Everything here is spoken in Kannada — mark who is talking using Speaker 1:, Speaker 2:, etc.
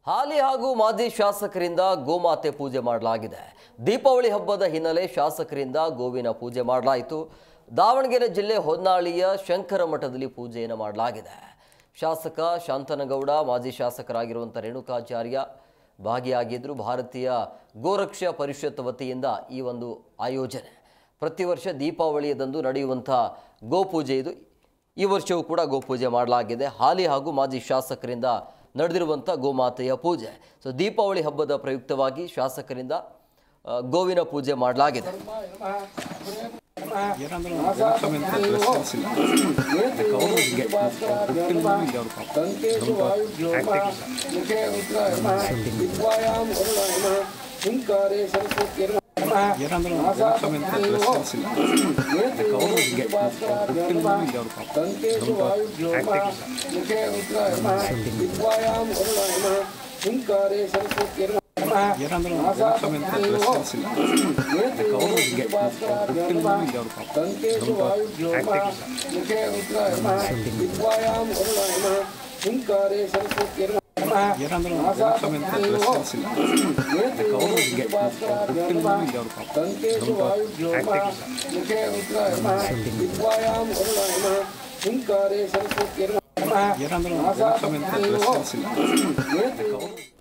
Speaker 1: ಹಾಲಿ ಹಾಗೂ ಮಾಜಿ ಶಾಸಕರಿಂದ ಗೋಮಾತೆ ಪೂಜೆ ಮಾಡಲಾಗಿದೆ. ದೀಪಾವಳಿ ಹಬ್ಬದ ಹಿನ್ನೆಲೆ ಶಾಸಕರಿಂದ ಗೋವಿನ ಪೂಜೆ ಮಾಡಲಾಯಿತು. ದಾವಣಗೆರೆ ಜಿಲ್ಲೆ ಹೊನ್ನಾಳಿಯ ಶಂಕರ ಮಠದಲ್ಲಿ ಪೂಜೆಯನ್ನು ಮಾಡಲಾಗಿದೆ. ಶಾಸಕ ಶಾಂತನಗೌಡ, ಮಾಜಿ ಶಾಸಕರಾಗಿರುವಂಥ ರೇಣುಕಾಚಾರ್ಯ ಭಾಗಿಯಾಗಿದ್ದರು. ಭಾರತೀಯ ಗೋರಕ್ಷಾ ಪರಿಷತ್ ವತಿಯಿಂದ ಈ ಒಂದು ಆಯೋಜನೆ ಪ್ರತಿ ವರ್ಷ ದೀಪಾವಳಿಯದಂದು ನಡೆಯುವಂಥ ಗೋಪೂಜೆ ಇದು. ಈ ವರ್ಷವೂ ಕೂಡ ಗೋಪೂಜೆ ಮಾಡಲಾಗಿದೆ. ಹಾಲಿ ಹಾಗೂ ಮಾಜಿ ಶಾಸಕರಿಂದ ನಡೆದಿರುವಂಥ ಗೋಮಾತೆಯ ಪೂಜೆ. ಸೊ ದೀಪಾವಳಿ ಹಬ್ಬದ ಪ್ರಯುಕ್ತವಾಗಿ ಶಾಸಕರಿಂದ ಗೋವಿನ ಪೂಜೆ ಮಾಡಲಾಗಿದೆ.
Speaker 2: Saraswati